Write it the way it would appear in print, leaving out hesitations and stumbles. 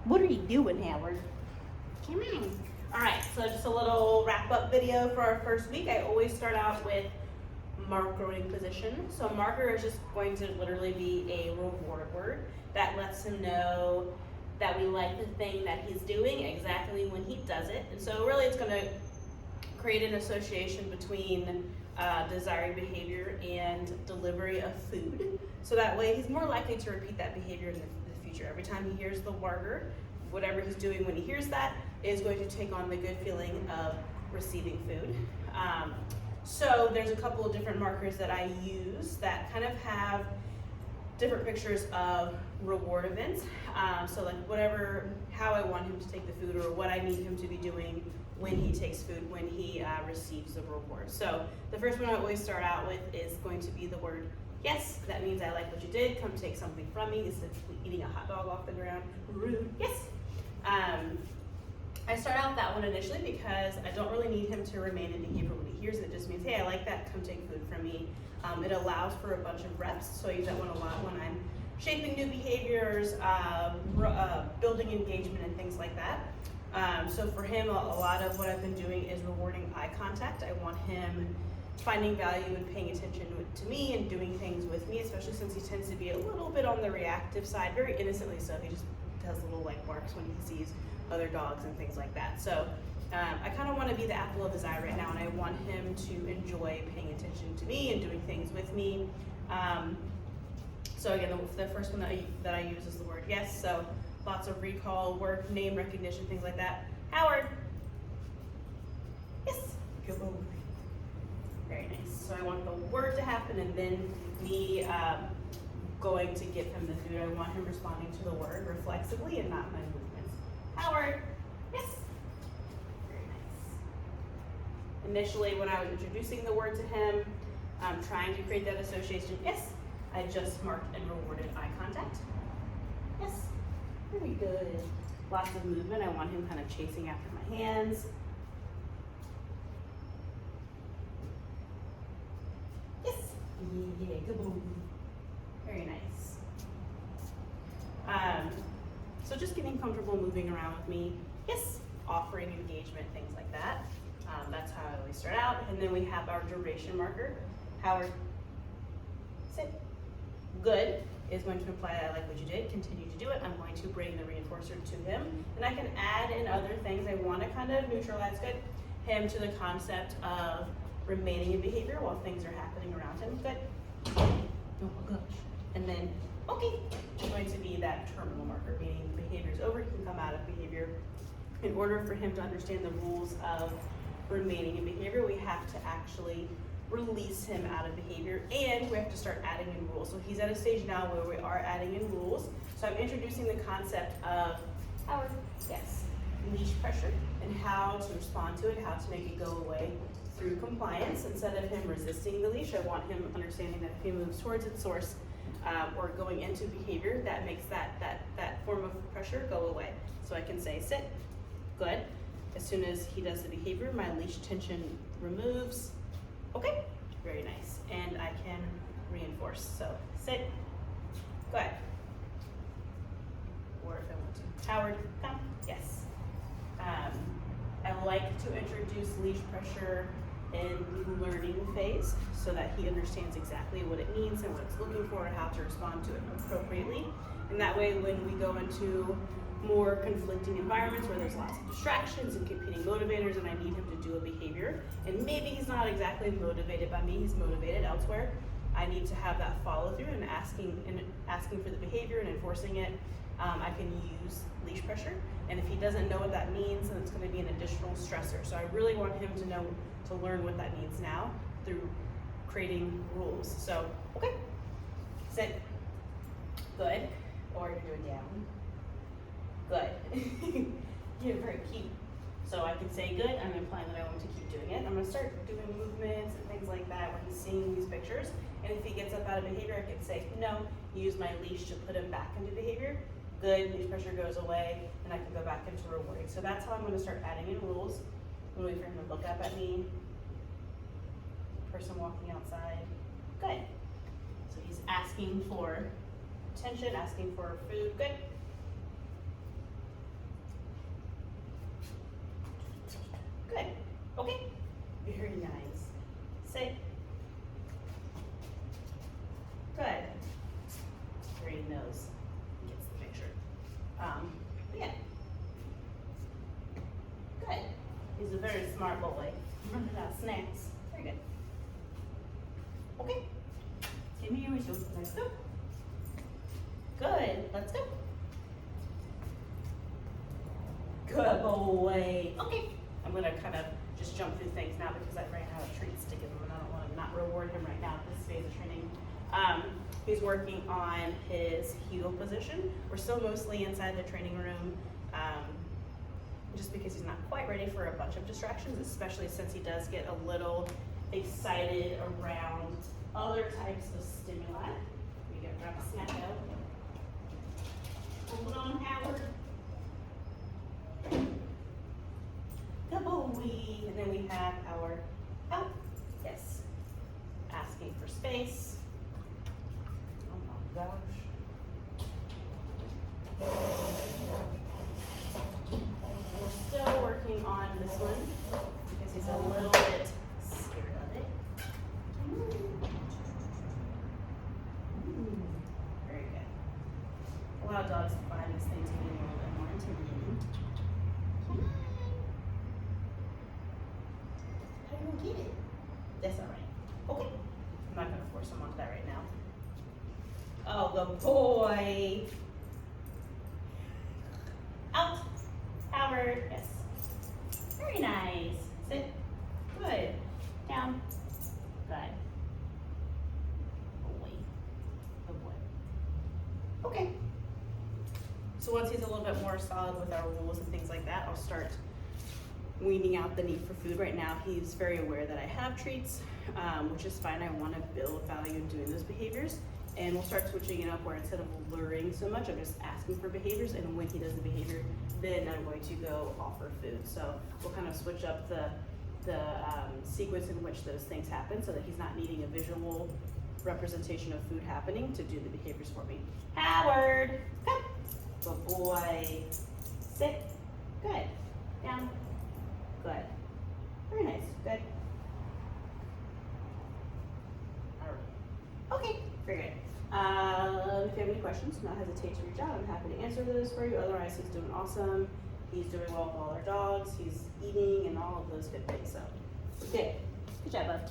What are you doing, Howard? Come on. All right, so just a little wrap-up video for our first week. I always start out with markering position. So marker is just going to literally be a reward word that lets him know that we like the thing that he's doing exactly when he does it. And so really it's going to create an association between desired behavior and delivery of food. So that way he's more likely to repeat that behavior in the future. Every time he hears the marker, whatever he's doing when he hears that is going to take on the good feeling of receiving food. So there's a couple of different markers that I use that kind of have different pictures of reward events. So like how I want him to take the food or what I need him to be doing when he takes food, when he receives the reward. So the first one I always start out with is going to be the word yes. That means I like what you did. Come take something from me instead of eating a hot dog off the ground. Rude. Yes. I start out with that one initially because I don't really need him to remain in behavior when he hears it. It just means, hey, I like that, come take food from me. It allows for a bunch of reps, so I use that one a lot when I'm shaping new behaviors, building engagement and things like that. So for him, a lot of what I've been doing is rewarding eye contact. I want him finding value and paying attention to me and doing things with me, especially since he tends to be a little bit on the reactive side, very innocently so. He just does little like barks when he sees other dogs and things like that. So I kind of want to be the apple of his eye right now, and I want him to enjoy paying attention to me and doing things with me. So again, the first one that I use is the word yes. So lots of recall, word name recognition, things like that. Howard. Yes. Good boy. Very nice. So I want the word to happen, and then me going to give him the food. I want him responding to the word reflexively and not my movements. Howard. Yes. Very nice. Initially, when I was introducing the word to him, trying to create that association, yes, I just marked and rewarded eye contact. Yes. Very good. Lots of movement. I want him kind of chasing after my hands. Yes. Yeah, good boy. Very nice. So just getting comfortable moving around with me. Yes. Offering engagement, things like that. That's how I always start out. And then we have our duration marker. Howard, sit. Good is going to imply that I like what you did. Continue to do it. I'm going to bring the reinforcer to him. And I can add in other things. I want to kind of neutralize him to the concept of remaining in behavior while things are happening around him. Good. Oh my gosh. And then, okay, it's going to be that terminal marker, meaning the behavior is over, he can come out of behavior. In order for him to understand the rules of remaining in behavior, we have to actually release him out of behavior, and we have to start adding in rules. So he's at a stage now where we are adding in rules. So I'm introducing the concept of Howard, yes, leash pressure, and how to respond to it, how to make it go away through compliance. Instead of him resisting the leash, I want him understanding that if he moves towards its source or going into behavior, that makes that form of pressure go away. So I can say sit, good. As soon as he does the behavior, my leash tension removes. Okay, very nice. And I can reinforce. So sit, go ahead. Or if I want to. Howard, come, yes. I like to introduce leash pressure in the learning phase so that he understands exactly what it means and what it's looking for and how to respond to it appropriately. And that way when we go into more conflicting environments where there's lots of distractions and competing motivators and I need him to do a behavior, and maybe he's not exactly motivated by me, he's motivated elsewhere, I need to have that follow through and asking for the behavior and enforcing it. I can use leash pressure, and if he doesn't know what that means, then it's going to be an additional stressor. So I really want him to learn what that means now through creating rules. So, okay, sit, good, or you're down, good. You're very cute. So I can say good, I'm implying that I want to keep doing it. I'm going to start doing movements and things like that when he's seeing these pictures. And if he gets up out of behavior, I can say no, use my leash to put him back into behavior. Good, leash pressure goes away, and I can go back into rewarding. So that's how I'm going to start adding in rules. I'm waiting for him to look up at me. Person walking outside. Good. So he's asking for attention, asking for food. Good. He's a very smart boy. Running out of snacks. Very good. Okay. Give me your whistle. Let's go. Good. Let's go. Good boy. Okay. I'm gonna kind of just jump through things now because I ran out of treats to give him and I don't want to not reward him right now at this phase of training. He's working on his heel position. We're still mostly inside the training room, just because he's not quite ready for a bunch of distractions, especially since he does get a little excited around other types of stimuli. We get grab a snack out. Hold on, Howard. Good boy. And then we have our out. Yes. Asking for space. Oh my gosh. We're still working on this one because he's a little bit scared of it. Very good. A lot of dogs find this thing to be a little bit more intimidating. Come on. How do you get it? That's all right. Okay. I'm not gonna force him onto that right now. Oh, good boy. Out. Howard. Yes. Very nice. Sit. Good. Down. Good. Boy. Good boy. Okay. So once he's a little bit more solid with our rules and things like that, I'll start weaning out the need for food. Right now, he's very aware that I have treats, which is fine. I want to build value in doing those behaviors. And we'll start switching it up where instead of luring so much, I'm just asking for behaviors. And when he does the behavior, then I'm going to go offer food. So we'll kind of switch up the sequence in which those things happen so that he's not needing a visual representation of food happening to do the behaviors for me. Howard, come. Good boy. Sit. Good. Down. Good. Very nice. Good. All right. Okay. Very good. If you have any questions, do not hesitate to reach out. I'm happy to answer those for you. Otherwise, he's doing awesome. He's doing well with all our dogs. He's eating and all of those good things. So, good. Good job, bud.